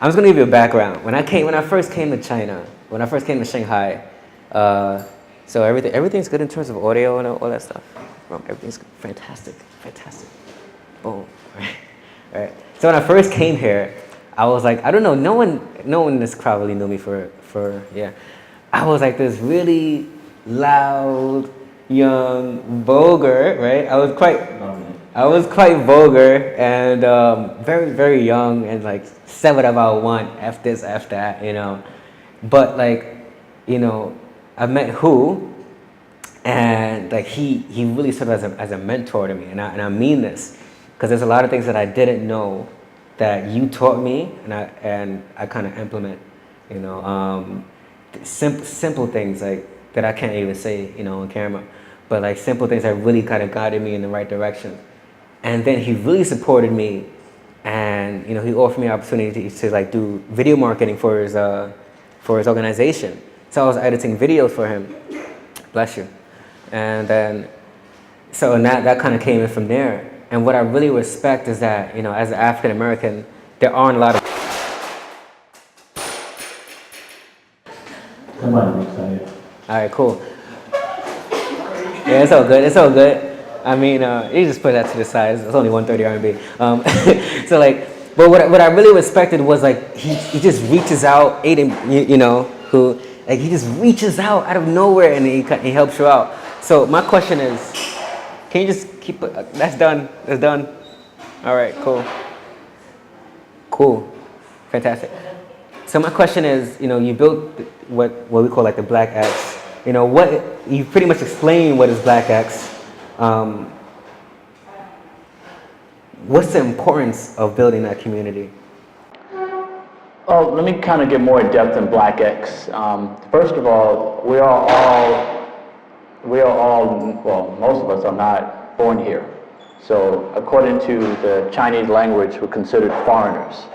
I'm just gonna give you a background. When I first came to China, when I first came to Shanghai, so everything's good in terms of audio and all that stuff. Everything's fantastic, fantastic. Boom, right. So when I first came here, I was like, I don't know, no one in this crowd really knew me for yeah. I was like this really loud, young, vulgar, right? I was quite vulgar and very, very young and like say whatever I want, F this, F that, you know. But like, you know, I met Who, and like he really served as a mentor to me, and I mean this, because there's a lot of things that I didn't know that you taught me, and I kind of implement, you know, simple things like that I can't even say, you know, on camera, but like simple things that really kind of guided me in the right direction. And then he really supported me, and you know, he offered me opportunities to like do video marketing for his organization. So I was editing videos for him. Bless you. And then, so that kind of came in from there. And what I really respect is that, you know, as an African American, there aren't a lot of. Come on, I'm excited. All right, cool. Yeah, it's all good. It's all good. I mean, you just put that to the side. It's only 130 RMB. So like, but what I really respected was like he just reaches out, Aiden, you know, who like he just reaches out of nowhere and he helps you out. So my question is, can you just keep it? That's done. That's done. All right, cool, fantastic. So my question is, you know, you built what we call like the Black X. You know, you pretty much explained what is Black X. What's the importance of building that community? Oh, let me kind of get more in depth in Black X. First of all, we are all, well, most of us are not born here. So according to the Chinese language, we're considered foreigners.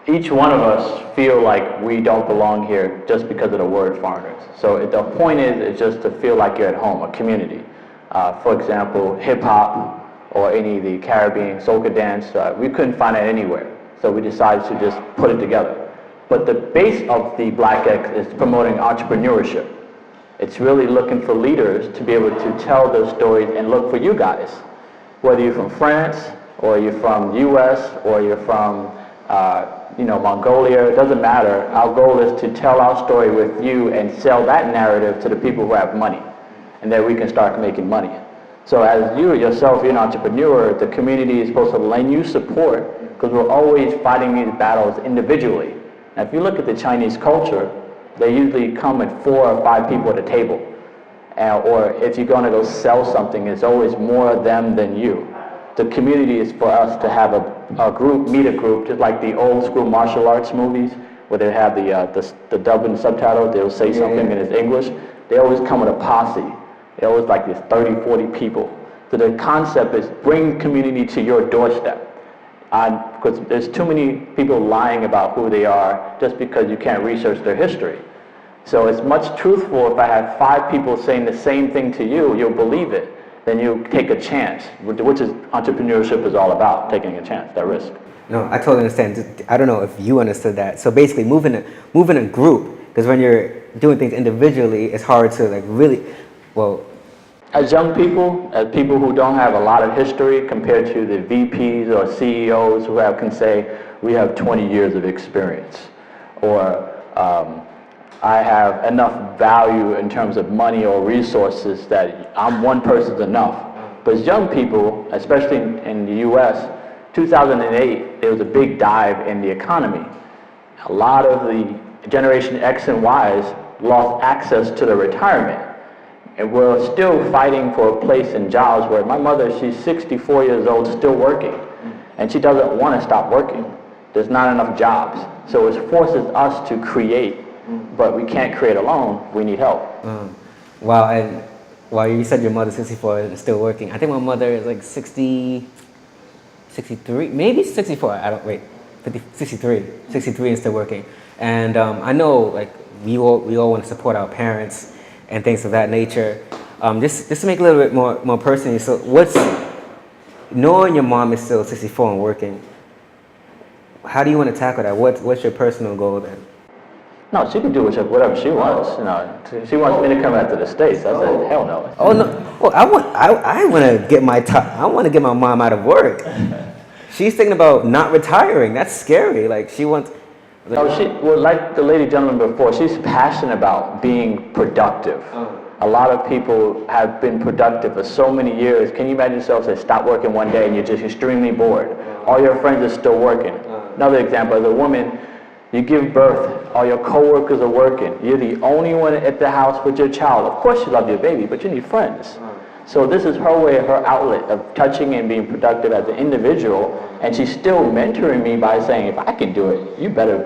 Each one of us feel like we don't belong here just because of the word foreigners. So the point is just to feel like you're at home, a community. For example, hip hop or any of the Caribbean soca dance, we couldn't find it anywhere. So we decided to just put it together. But the base of the Black X is promoting entrepreneurship. It's really looking for leaders to be able to tell those stories and look for you guys. Whether you're from France, or you're from the US, or you're from Mongolia, it doesn't matter. Our goal is to tell our story with you and sell that narrative to the people who have money. And then we can start making money. So as you yourself, you're an entrepreneur, the community is supposed to lend you support because we're always fighting these battles individually. Now, if you look at the Chinese culture, they usually come with 4 or 5 people at a table. Or if you're going to go sell something, it's always more them than you. The community is for us to have a group, meet a group, just like the old school martial arts movies, where they have the dub and subtitle, they'll say something and it's English. They always come with a posse. They always like these 30, 40 people. So the concept is bring community to your doorstep. Because there's too many people lying about who they are just because you can't research their history. So it's much truthful if I have 5 people saying the same thing to you, you'll believe it. Then you take a chance, which is entrepreneurship is all about, taking a chance, that risk. No, I totally understand. I don't know if you understood that. So basically moving a group, because when you're doing things individually, it's hard to like really, well. As young people, as people who don't have a lot of history compared to the VPs or CEOs who can say, we have 20 years of experience, or I have enough value in terms of money or resources that I'm one person's enough. But as young people, especially in the US, 2008, there was a big dive in the economy. A lot of the Generation X and Ys lost access to their retirement. And we're still fighting for a place in jobs where my mother, she's 64 years old, still working. And she doesn't want to stop working. There's not enough jobs. So it forces us to create. But we can't create alone, we need help. Wow, and while you said your mother's 64 and still working, I think my mother is like 60, 63, maybe 64, I don't, wait, 63 and still working. And I know like we all want to support our parents and things of that nature. Just to make it a little bit more personal, so knowing your mom is still 64 and working, how do you want to tackle that? What's your personal goal then? No, she can do whatever she wants. You know, she wants me to come out to the States. I said, hell no. Oh no! Well, I want to get I want to get my mom out of work. She's thinking about not retiring. That's scary. Like she wants. Well, like the lady gentleman before, she's passionate about being productive. A lot of people have been productive for so many years. Can you imagine yourself say, stop working one day and you're just extremely bored? All your friends are still working. Another example, as a woman, you give birth, all your coworkers are working. You're the only one at the house with your child. Of course you love your baby, but you need friends. So this is her way, her outlet of touching and being productive as an individual, and she's still mentoring me by saying, if I can do it, you better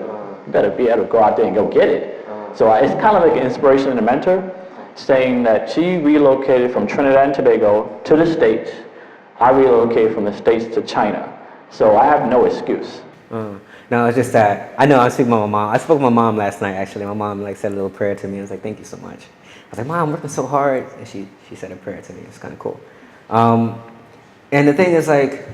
be able to go out there and go get it. So it's kind of like an inspiration and a mentor, saying that she relocated from Trinidad and Tobago to the States. I relocated from the States to China. So I have no excuse. No, it's just that I know I speak with my mom. I spoke with my mom last night actually. My mom like said a little prayer to me. I was like, thank you so much. I was like, Mom, I'm working so hard, and she said a prayer to me. It's kind of cool. And the thing is like,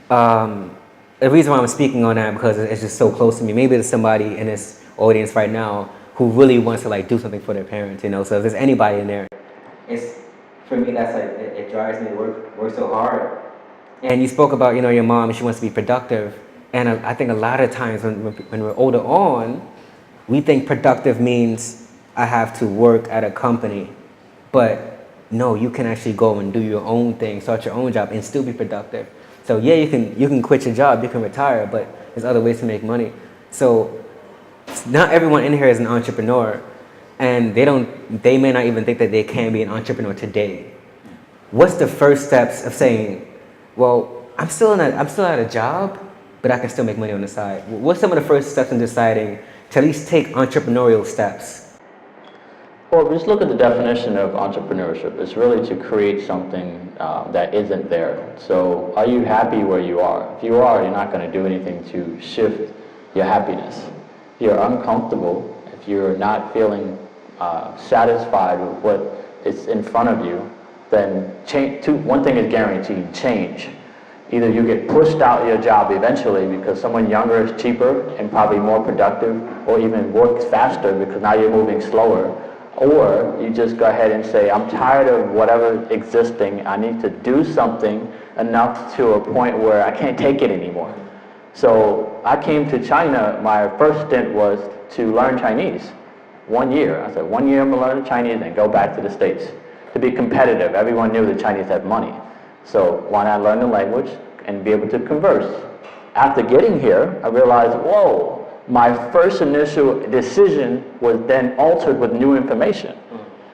the reason why I'm speaking on that because it's just so close to me. Maybe there's somebody in this audience right now who really wants to like do something for their parents, you know. So if there's anybody in there, it's for me that's like it drives me to work so hard. And you spoke about your mom. She wants to be productive, and I think a lot of times when we're older on, we think productive means I have to work at a company, but no, you can actually go and do your own thing, start your own job, and still be productive. So yeah, you can quit your job, you can retire, but there's other ways to make money. So not everyone in here is an entrepreneur, and they may not even think that they can be an entrepreneur today. What's the first steps of saying, well, I'm still at a job, but I can still make money on the side? What's some of the first steps in deciding to at least take entrepreneurial steps? Well, just look at the definition of entrepreneurship. It's really to create something that isn't there. So are you happy where you are? If you are, you're not going to do anything to shift your happiness. If you're uncomfortable, if you're not feeling satisfied with what is in front of you, then one thing is guaranteed, change. Either you get pushed out of your job eventually because someone younger is cheaper and probably more productive, or even works faster because now you're moving slower. Or you just go ahead and say, I'm tired of whatever existing. I need to do something enough to a point where I can't take it anymore. So I came to China. My first stint was to learn Chinese. 1 year. I said, 1 year I'm going to learn Chinese and go back to the States. To be competitive. Everyone knew the Chinese had money. So why not learn the language and be able to converse? After getting here, I realized, whoa. My first initial decision was then altered with new information.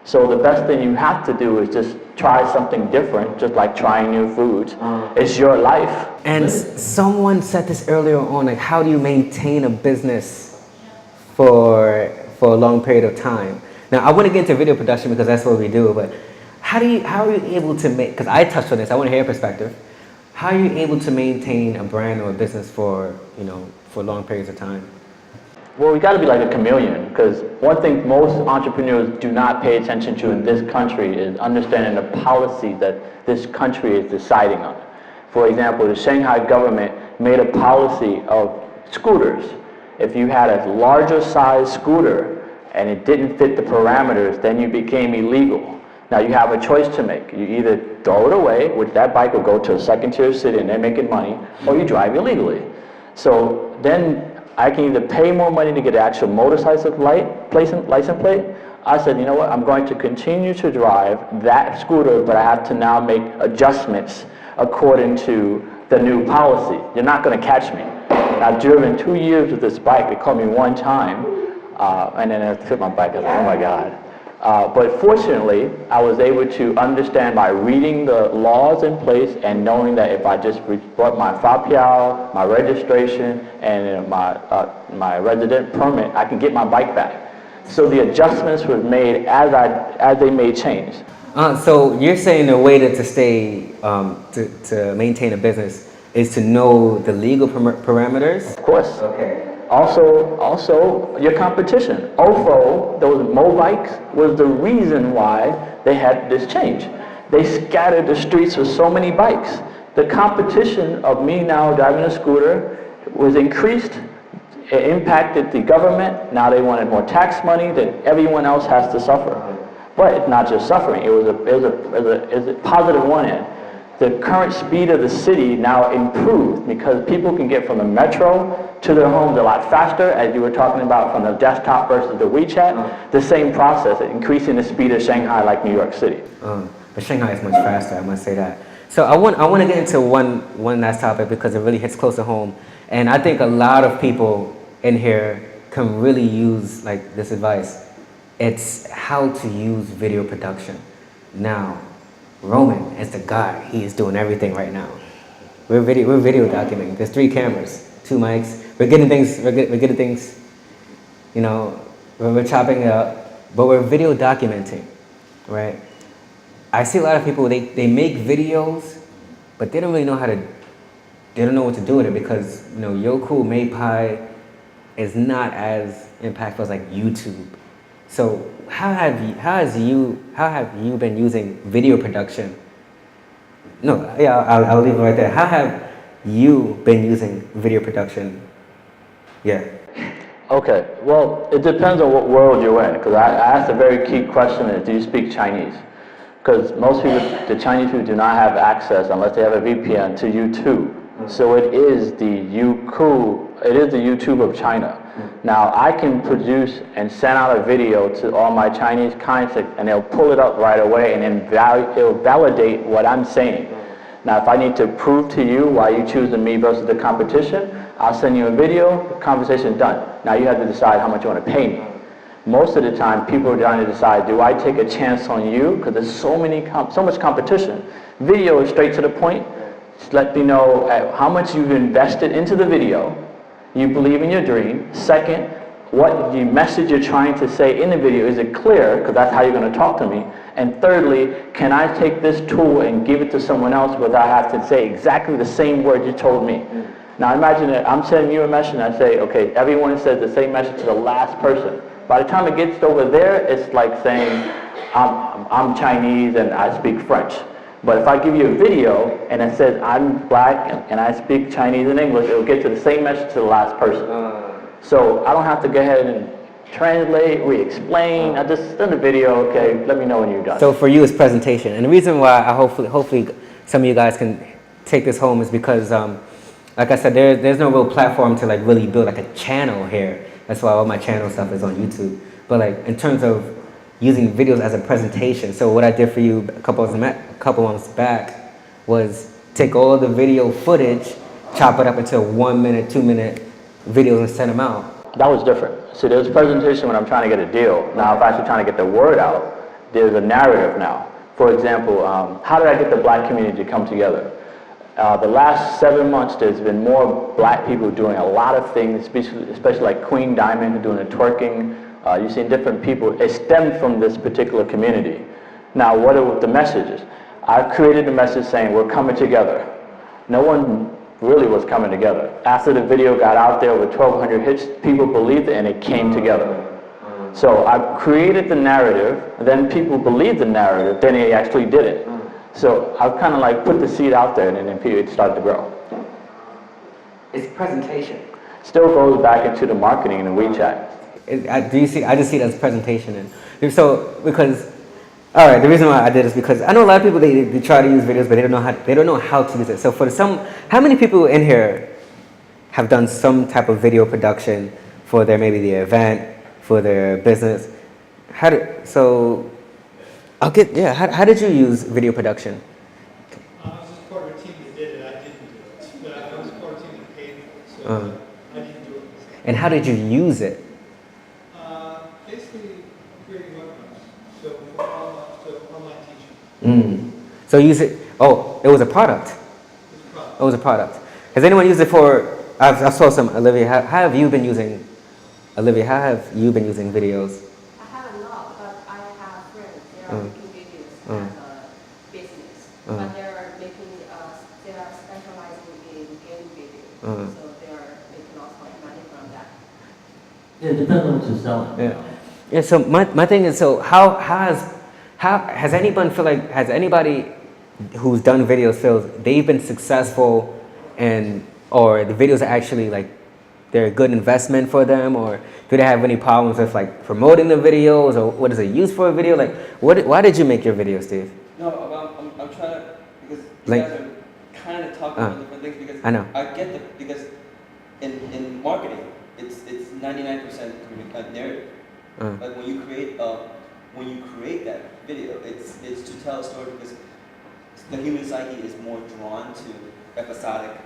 So the best thing you have to do is just try something different, just like trying new foods. It's your life. And someone said this earlier on, like how do you maintain a business for a long period of time? Now I want to get into video production because that's what we do, but how are you able to make, because I touched on this, I want to hear your perspective. How are you able to maintain a brand or a business for long periods of time? Well, we got to be like a chameleon, because one thing most entrepreneurs do not pay attention to in this country is understanding the policy that this country is deciding on. For example, the Shanghai government made a policy of scooters. If you had a larger size scooter and it didn't fit the parameters, then you became illegal. Now you have a choice to make. You either throw it away, which that bike will go to a second-tier city and they're making money, or you drive illegally. So then I can either pay more money to get an actual motorcycle license plate. I said, you know what, I'm going to continue to drive that scooter, but I have to now make adjustments according to the new policy. You're not going to catch me. I've driven 2 years with this bike. They caught me one time, and then I took my bike. I was like, oh my God. But fortunately, I was able to understand by reading the laws in place and knowing that if I just brought my fapiao, my registration, and my resident permit, I can get my bike back. So the adjustments were made as they made change. So you're saying the way to stay, to maintain a business is to know the legal parameters? Of course. Okay. Also your competition. OFO, those Mobikes, was the reason why they had this change. They scattered the streets with so many bikes. The competition of me now driving a scooter was increased. It impacted the government. Now they wanted more tax money that everyone else has to suffer. But it's not just suffering. It was a positive one end. The current speed of the city now improved because people can get from the metro to their homes a lot faster, as you were talking about from the desktop versus the WeChat. The same process, increasing the speed of Shanghai like New York City. But Shanghai is much faster, I must say that. So I want to get into one last topic because it really hits close to home. And I think a lot of people in here can really use like this advice. It's how to use video production. Now, Roman is the guy. He is doing everything right now. We're video documenting. There's 3 cameras, 2 mics. We're getting things. You know, we're chopping it up, but we're video documenting, right? I see a lot of people. They make videos, but they don't really know they don't know what to do with it because you know Yoku MayPi is not as impactful as like YouTube. So how have you been using video production? No, yeah, I'll leave it right there. How have you been using video production? Yeah. Okay, well, it depends on what world you're in, because I asked a very key question is, do you speak Chinese? Because most people, the Chinese people do not have access, unless they have a VPN, to YouTube. So it is the YouTube of China. Now, I can produce and send out a video to all my Chinese contacts, and they'll pull it up right away, and then it'll validate what I'm saying. Now, if I need to prove to you why you choosing me versus the competition, I'll send you a video, the conversation's done. Now, you have to decide how much you want to pay me. Most of the time, people are trying to decide, do I take a chance on you? Because there's so much competition. Video is straight to the point. Just let me know how much you've invested into the video. You believe in your dream. Second, what the message you're trying to say in the video, is it clear? Because that's how you're going to talk to me. And thirdly, can I take this tool and give it to someone else without having to say exactly the same word you told me? Now imagine that I'm sending you a message and I say, okay, everyone says the same message to the last person. By the time it gets over there, it's like saying, I'm Chinese and I speak French. But if I give you a video and it says I'm black and I speak Chinese and English, it'll get to the same message to the last person. So I don't have to go ahead and translate, re-explain. I just send a video, okay, let me know when you're done. So for you, it's presentation. And the reason why I hopefully some of you guys can take this home is because, like I said, there's no real platform to like really build like a channel here. That's why all my channel stuff is on YouTube. But like in terms of using videos as a presentation, so what I did for you a couple months back was take all the video footage, chop it up into 1 minute, 2 minute videos and send them out. That was different. See, there's presentation when I'm trying to get a deal. Now, if I'm actually trying to get the word out, there's a narrative now. For example, how did I get the black community to come together? The last 7 months, there's been more black people doing a lot of things, especially like Queen Diamond doing the twerking. You've seen different people. It stemmed from this particular community. Now, what are the messages? I've created a message saying we're coming together. No one really was coming together. After the video got out there with 1,200 hits, people believed it and it came together. So I created the narrative, then people believed the narrative, then they actually did it. So I kind of like put the seed out there and then it started to grow. It's presentation. Still goes back into the marketing and the WeChat. I just see it as presentation. And so, because, all right, the reason why I did is because I know a lot of people, they try to use videos, but they don't know how to use it. So how many people in here have done some type of video production for maybe the event, for their business? How did you use video production? I was just part of a team that did it. I didn't do it. But I was part of a team that paid for it, so I didn't do it. And how did you use it? Basically, creating webinars. So for online teaching. So use it. Oh, it was a product. It was a product. Has anyone used it for? I saw some. Olivia, how have you been using? Olivia, how have you been using videos? I have a lot, but I have friends. They are making videos as a business, but they are specializing in game videos, so they are making lots of money from that. Yeah, it depends on what you're selling. Yeah. So my thing is, so how has anybody who's done videos feels they've been successful in or the videos are actually like they're a good investment for them, or do they have any problems with like promoting the videos, or what is it used for a video? Like, why did you make your video, Steve? No, I'm trying to, because you Like- guys are kind of talking about different things, because I know. I get because in marketing, it's 99% narrative. Like when you create that video, it's to tell a story, because the human psyche is more drawn to episodic,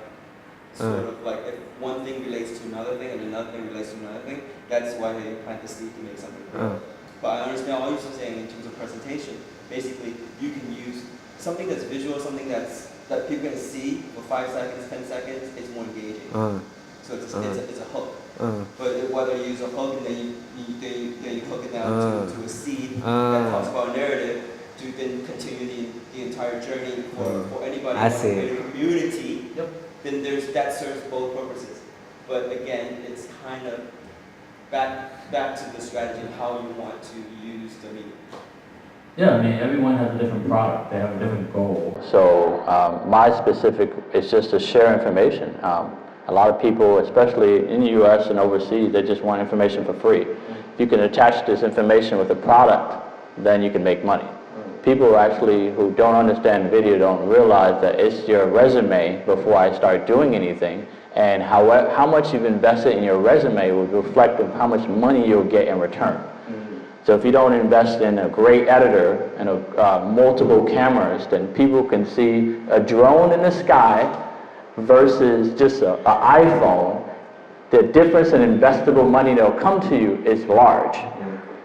sort of like if one thing relates to another thing and another thing relates to another thing, that's why they plant the seed to make something grow. But I understand all you're saying in terms of presentation. Basically, you can use something that's visual, something that people can see for 5 seconds, 10 seconds, it's more engaging. So it's a hook. But whether you use a hook and then you hook it down to a seed that talks about a narrative to then continue the entire journey for anybody I who see. create a community, then that serves both purposes. But again, it's kind of back to the strategy of how you want to use the medium. Yeah, I mean, everyone has a different product. They have a different goal. So my specific is just to share information. A lot of people, especially in the U.S. and overseas, they just want information for free. If you can attach this information with a product, then you can make money. People actually who don't understand video don't realize that it's your resume before I start doing anything, and how much you've invested in your resume will reflect on how much money you'll get in return. So if you don't invest in a great editor and multiple cameras, then people can see a drone in the sky versus just an iPhone. The difference in investable money that'll come to you is large.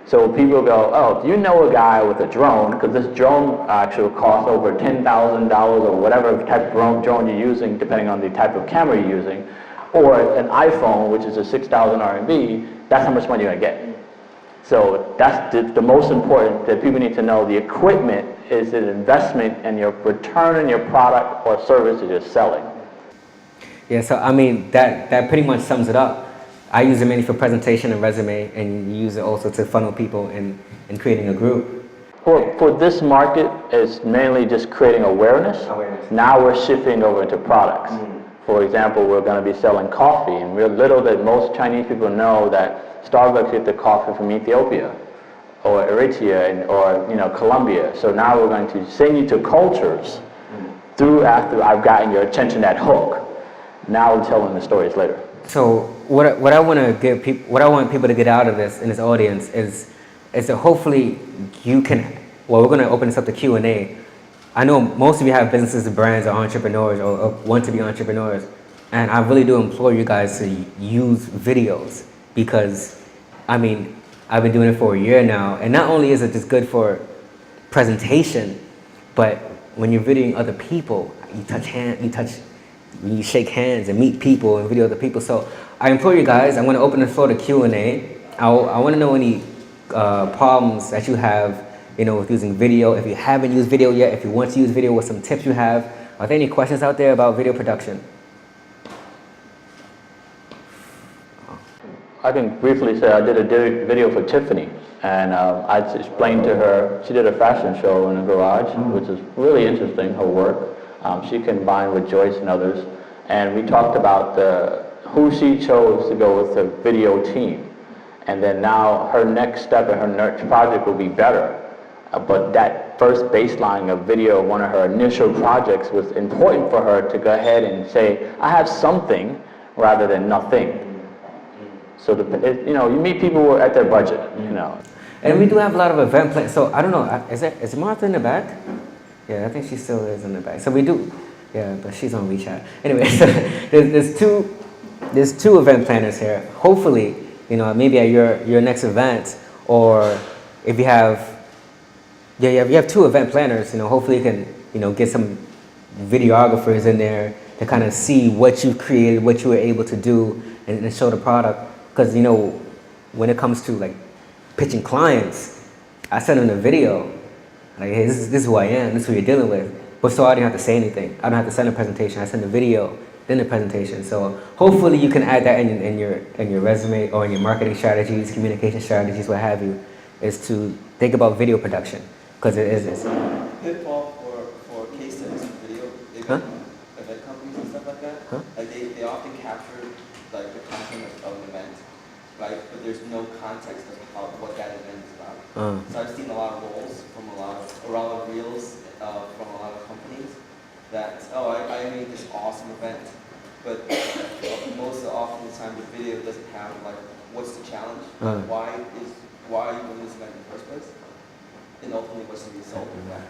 So people go, oh, if you know a guy with a drone, because this drone actually costs over $10,000 or whatever type of drone you're using, depending on the type of camera you're using, or an iPhone, which is a 6,000 RMB, that's how much money you're gonna get. So that's the most important that people need to know. The equipment is an investment, and your return on your product or service that you're selling. Yeah, so I mean, that pretty much sums it up. I use it mainly for presentation and resume, and you use it also to funnel people in creating a group. For this market, it's mainly just creating awareness. Now we're shifting over into products. For example, we're going to be selling coffee, and we're little that most Chinese people know that Starbucks gets the coffee from Ethiopia or Eritrea or Colombia. So now we're going to send you to cultures after I've gotten your attention, that hook. Now I'm telling the stories later. So what I want people to get out of this in this audience is that hopefully you can. Well, we're going to open this up to Q&A. I know most of you have businesses, brands, or entrepreneurs, or want to be entrepreneurs, and I really do implore you guys to use videos, because I mean, I've been doing it for a year now, and not only is it just good for presentation, but when you're videoing other people, you shake hands and meet people and video other people. So I implore you guys, I'm going to open the floor to Q&A. I want to know any problems that you have, with using video. If you haven't used video yet, if you want to use video, what some tips you have. Are there any questions out there about video production? I can briefly say I did a video for Tiffany, and I explained to her, she did a fashion show in a garage, which is really interesting, her work. She combined with Joyce and others, and we talked about who she chose to go with the video team. And then now her next step in her next project will be better. But that first baseline of video, one of her initial projects, was important for her to go ahead and say, I have something rather than nothing. So you meet people who are at their budget, And we do have a lot of event plans. So I don't know, is Martha in the back? Yeah, I think she still is in the back. So we do, yeah, but she's on WeChat. Anyway, so there's two event planners here. Hopefully, maybe at your next event, or if you have, you have two event planners. Hopefully you can, get some videographers in there to kind of see what you created, what you were able to do, and show the product. Because when it comes to like pitching clients, I send them a video. Like, hey, this is who I am, this is who you're dealing with. But so I didn't have to say anything. I don't have to send a presentation. I send a video, then the presentation. So hopefully you can add that in your resume or in your marketing strategies, communication strategies, what have you, is to think about video production, because it is. Pitfall for case studies in video, event companies and stuff like that. Huh? Like they often capture like the content of an event, right? But there's no context of what that event is about. So I've seen a lot of roles from a lot of reels from a lot of companies that, oh, I made this awesome event, but most often the time the video doesn't have like what's the challenge, why are you doing this event in the first place, and ultimately what's the result of that.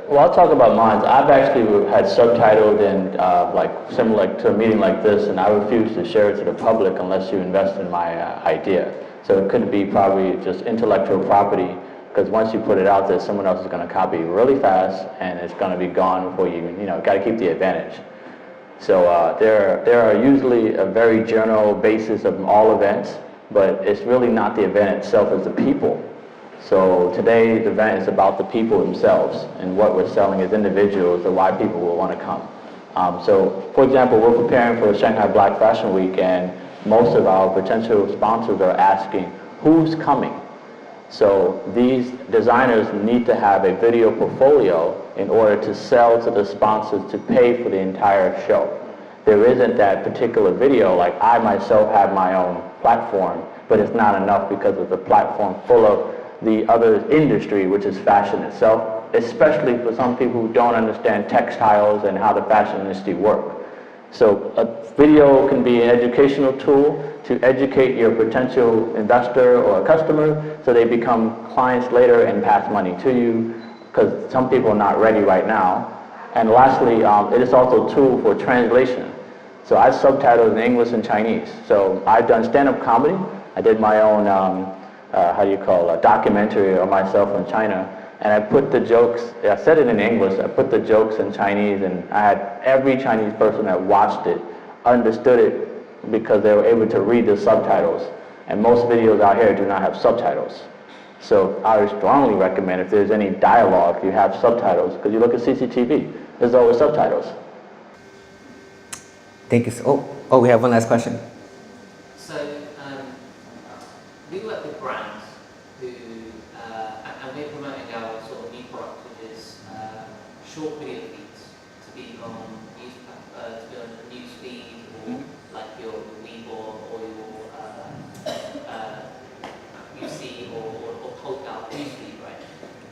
Well, I'll talk about mine. I've actually had subtitled and like similar to a meeting like this, and I refuse to share it to the public unless you invest in my idea. So it could be probably just intellectual property, because once you put it out there, someone else is going to copy really fast, and it's going to be gone before you got to keep the advantage. So there are usually a very general basis of all events, but it's really not the event itself, it's the people. So today's event is about the people themselves, and what we're selling as individuals and why people will want to come. So, for example, we're preparing for Shanghai Black Fashion Week, and most of our potential sponsors are asking, who's coming? So these designers need to have a video portfolio in order to sell to the sponsors to pay for the entire show. There isn't that particular video, like I myself have my own platform, but it's not enough because of the platform full of the other industry, which is fashion itself, especially for some people who don't understand textiles and how the fashion industry works. So a video can be an educational tool to educate your potential investor or customer so they become clients later and pass money to you, because some people are not ready right now. And lastly, it is also a tool for translation. So I subtitled in English and Chinese. So I've done stand-up comedy. I did my own a documentary of myself in China, and I put the jokes, I said it in English, I put the jokes in Chinese, and I had every Chinese person that watched it understood it because they were able to read the subtitles, and most videos out here do not have subtitles. So I would strongly recommend, if there's any dialogue, you have subtitles, because you look at CCTV, there's always subtitles. Thank you. Oh, we have one last question. So, we work with brands who, and we're promoting our sort of new product, which is short video feeds to be on news feed, or like your Weibo or your UC or Total news feed, right?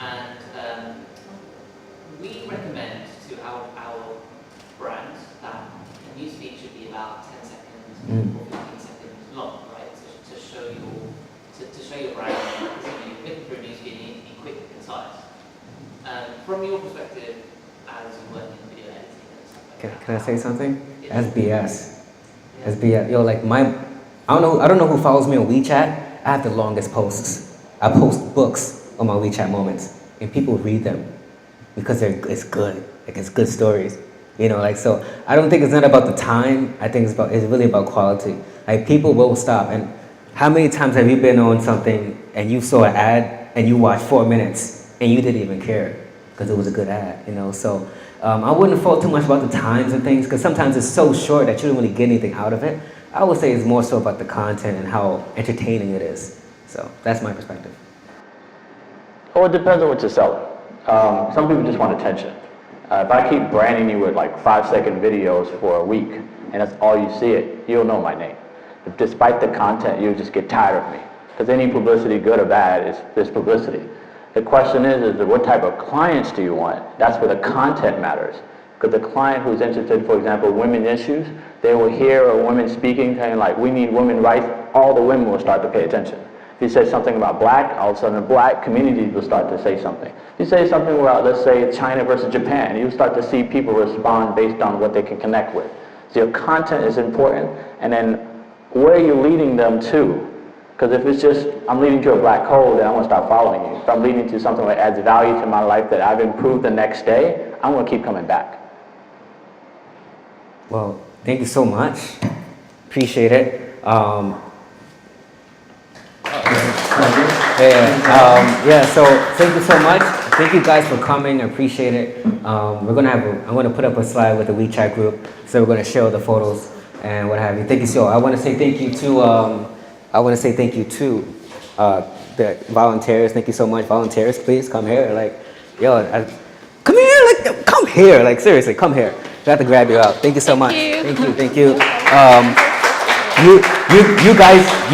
And we recommend to our brands that a news feed should be about 10 seconds or 15 seconds long, right? To show your brand, you're clicking through a news feed in quick and concise. From your perspective, as you work in video editing and stuff like that. Can I say something? That's BS. That's BS. Yo, like I don't know who follows me on WeChat. I have the longest posts. I post books on my WeChat moments, and people read them because it's good. Like, it's good stories. So I don't think it's not about the time. I think it's really about quality. Like, people will stop. And how many times have you been on something and you saw an ad and you watched 4 minutes and you didn't even care because it was a good ad, So I wouldn't fault too much about the times and things, because sometimes it's so short that you don't really get anything out of it. I would say it's more so about the content and how entertaining it is. So that's my perspective. Well, it depends on what you're selling. Some people just want attention. If I keep branding you with like 5-second videos for a week, and that's all you see it, you'll know my name. If despite the content, you'll just get tired of me. Because any publicity, good or bad, is publicity. The question is what type of clients do you want? That's where the content matters. Because the client who's interested, for example, women issues, they will hear a woman speaking, saying like, we need women rights, all the women will start to pay attention. If you say something about black, all of a sudden the black communities will start to say something. If you say something about, let's say, China versus Japan, you'll start to see people respond based on what they can connect with. So your content is important, and then where are you leading them to? Because if it's just, I'm leading to a black hole, then I'm going to stop following you. If I'm leading to something that adds value to my life that I've improved the next day, I'm going to keep coming back. Well, thank you so much. Appreciate it. So thank you so much. Thank you guys for coming. I appreciate it. I'm gonna put up a slide with the WeChat group, so we're gonna share the photos and what have you. Thank you so. I want to say thank you to the volunteers. Thank you so much, volunteers. Please come here. Come here. Come here. Seriously, come here. Got to grab you out. Thank you so much. you. Thank you. You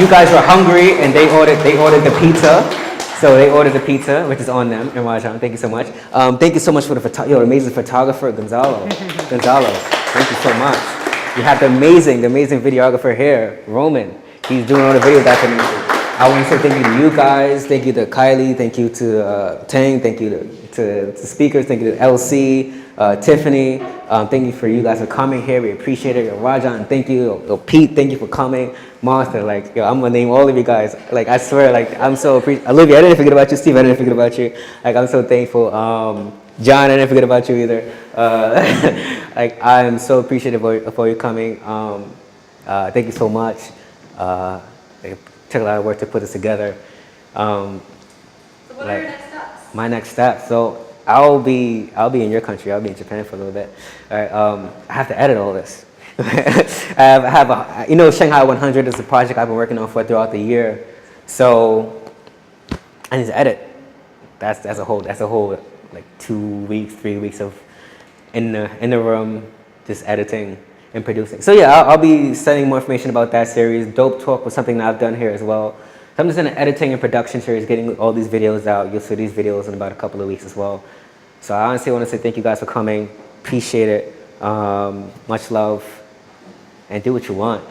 guys were hungry and they ordered the pizza. So they ordered the pizza, which is on them. And Rajan, thank you so much. Thank you so much for your amazing photographer, Gonzalo. Thank you so much. You have the amazing videographer here, Roman. He's doing all the video documentary. I want to say thank you to you guys, thank you to Kylie, thank you to Tang, thank you to speakers, thank you to LC, Tiffany, thank you for you guys for coming here, we appreciate it. Rajan, thank you. Pete, thank you for coming. Martha, like, yo, I'm gonna name all of you guys. Like, I swear, like, I'm so appreciative. Olivia, I didn't forget about you. Steve, I didn't forget about you. Like, I'm so thankful. John, I didn't forget about you either. Like, I am so appreciative for you coming. Thank you so much. It took a lot of work to put this together. So what are your next steps? My next step. So I'll be in your country. I'll be in Japan for a little bit. All right. I have to edit all this. Shanghai 100 is a project I've been working on throughout the year. So I need to edit. That's a whole like 2 weeks, 3 weeks of in the room just editing and producing. So yeah, I'll be sending more information about that series. Dope Talk was something that I've done here as well. So I'm just in an editing and production series, getting all these videos out. You'll see these videos in about a couple of weeks as well. So I honestly want to say thank you guys for coming. Appreciate it. Much love. And do what you want.